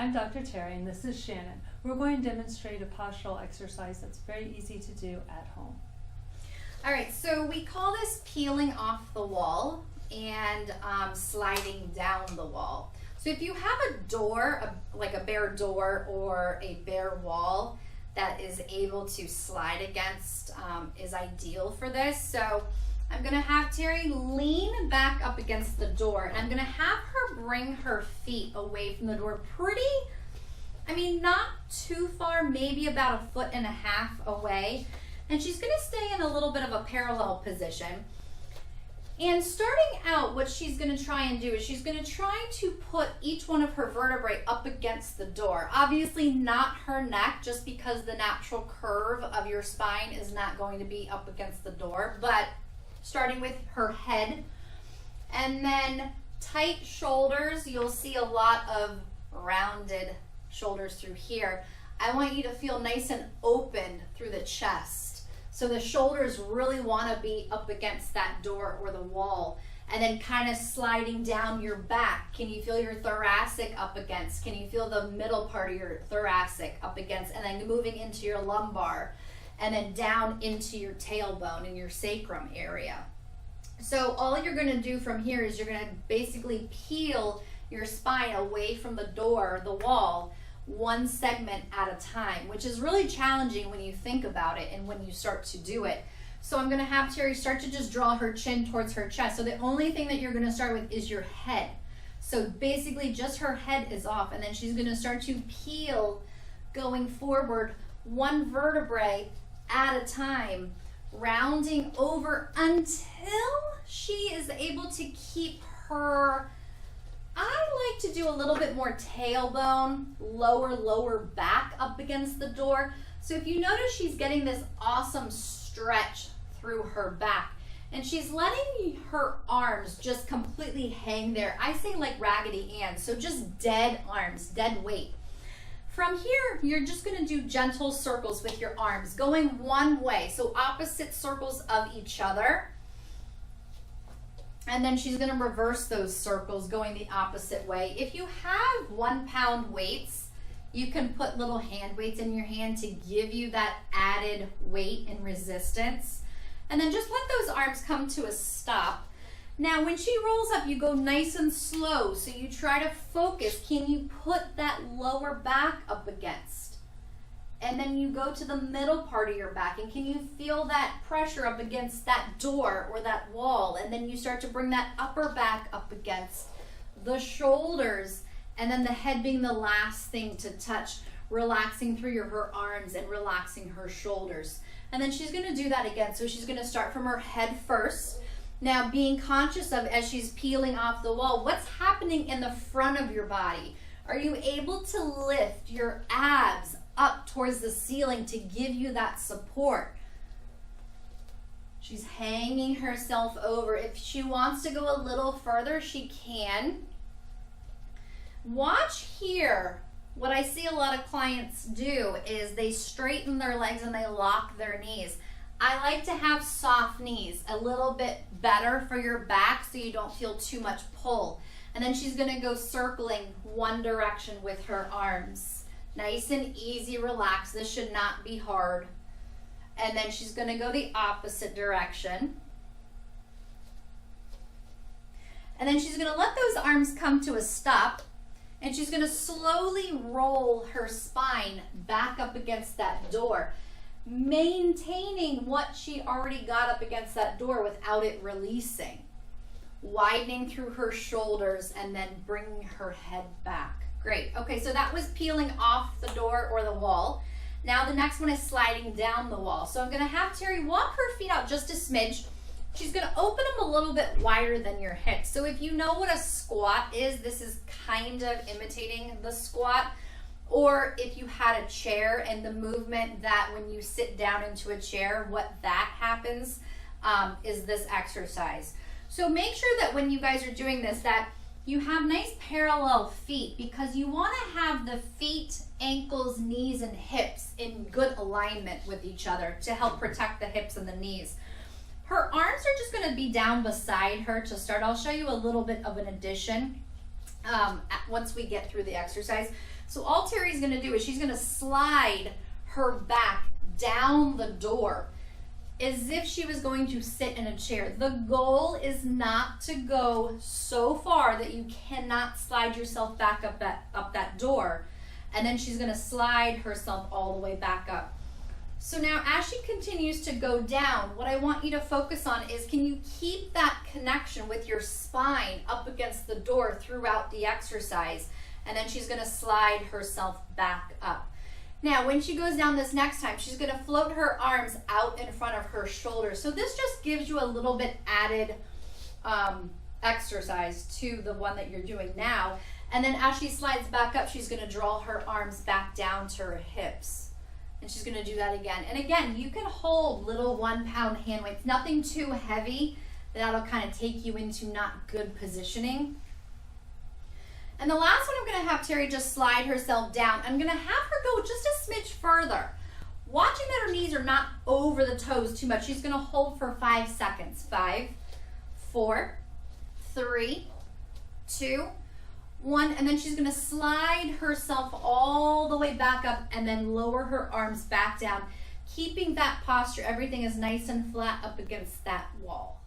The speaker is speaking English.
I'm Dr. Terry and this is Shannon. We're going to demonstrate a postural exercise that's very easy to do at home. All right, so we call this peeling off the wall and sliding down the wall. So if you have a door, like a bare door or a bare wall that is able to slide against, is ideal for this. So I'm gonna have Terry lean back up against the door and I'm gonna have her bring her feet away from the door not too far, maybe about 1.5 feet away. And she's gonna stay in a little bit of a parallel position. And starting out, what she's gonna try and do is she's gonna try to put each one of her vertebrae up against the door. Obviously not her neck, just because the natural curve of your spine is not going to be up against the door, but starting with her head. And then tight shoulders, you'll see a lot of rounded shoulders through here. I want you to feel nice and open through the chest. So the shoulders really want to be up against that door or the wall, and then kind of sliding down your back. Can you feel your thoracic up against? Can you feel the middle part of your thoracic up against? And then moving into your lumbar, and then down into your tailbone and your sacrum area. So all you're going to do from here is you're going to basically peel your spine away from the door, the wall, one segment at a time, which is really challenging when you think about it and when you start to do it. So I'm going to have Terry start to just draw her chin towards her chest. So the only thing that you're going to start with is your head. So basically just her head is off, and then she's going to start to peel going forward one vertebrae at a time, rounding over until she is able to keep her, I like to do a little bit more tailbone, lower back up against the door. So if you notice, she's getting this awesome stretch through her back, and she's letting her arms just completely hang there. I say like Raggedy Ann, so just dead arms, dead weight. From here, you're just gonna do gentle circles with your arms, going one way, so opposite circles of each other. And then she's gonna reverse those circles, going the opposite way. If you have 1 pound weights, you can put little hand weights in your hand to give you that added weight and resistance. And then just let those arms come to a stop. Now, when she rolls up, you go nice and slow. So you try to focus. Can you put that lower back up against? And then you go to the middle part of your back, and can you feel that pressure up against that door or that wall? And then you start to bring that upper back up against the shoulders, and then the head being the last thing to touch, relaxing through her arms and relaxing her shoulders. And then she's gonna do that again. So she's gonna start from her head first. Now, being conscious of, as she's peeling off the wall, what's happening in the front of your body? Are you able to lift your abs up towards the ceiling to give you that support? She's hanging herself over. If she wants to go a little further, she can. Watch here. What I see a lot of clients do is they straighten their legs and they lock their knees. I like to have soft knees, a little bit better for your back so you don't feel too much pull. And then she's gonna go circling one direction with her arms. Nice and easy, relax. This should not be hard. And then she's gonna go the opposite direction. And then she's gonna let those arms come to a stop, and she's gonna slowly roll her spine back up against that door, maintaining what she already got up against that door without it releasing. Widening through her shoulders and then bringing her head back. Great. Okay, so that was peeling off the door or the wall. Now the next one is sliding down the wall. So I'm going to have Terry walk her feet out just a smidge. She's going to open them a little bit wider than your hips. So if you know what a squat is, this is kind of imitating the squat. Or if you had a chair and the movement that when you sit down into a chair, what that happens is this exercise. So make sure that when you guys are doing this, that you have nice parallel feet, because you want to have the feet, ankles, knees, and hips in good alignment with each other to help protect the hips and the knees. Her arms are just going to be down beside her to start. I'll show you a little bit of an addition. once we get through the exercise. So all Terry's going to do is she's going to slide her back down the door as if she was going to sit in a chair. The goal is not to go so far that you cannot slide yourself back up that door, and then she's going to slide herself all the way back up. So now as she continues to go down, what I want you to focus on is, can you keep that connection with your spine up against the door throughout the exercise? And then she's going to slide herself back up. Now, when she goes down this next time, she's going to float her arms out in front of her shoulders. So this just gives you a little bit added exercise to the one that you're doing now. And then as she slides back up, she's going to draw her arms back down to her hips. And she's going to do that again. And again, you can hold little 1 pound hand weights, nothing too heavy that'll kind of take you into not good positioning. And the last one, I'm going to have Terry just slide herself down. I'm going to have her go just a smidge further, watching that her knees are not over the toes too much. She's going to hold for 5 seconds. 5, 4, 3, 2, 1. And then she's going to slide herself all the way back up and then lower her arms back down, keeping that posture. Everything is nice and flat up against that wall.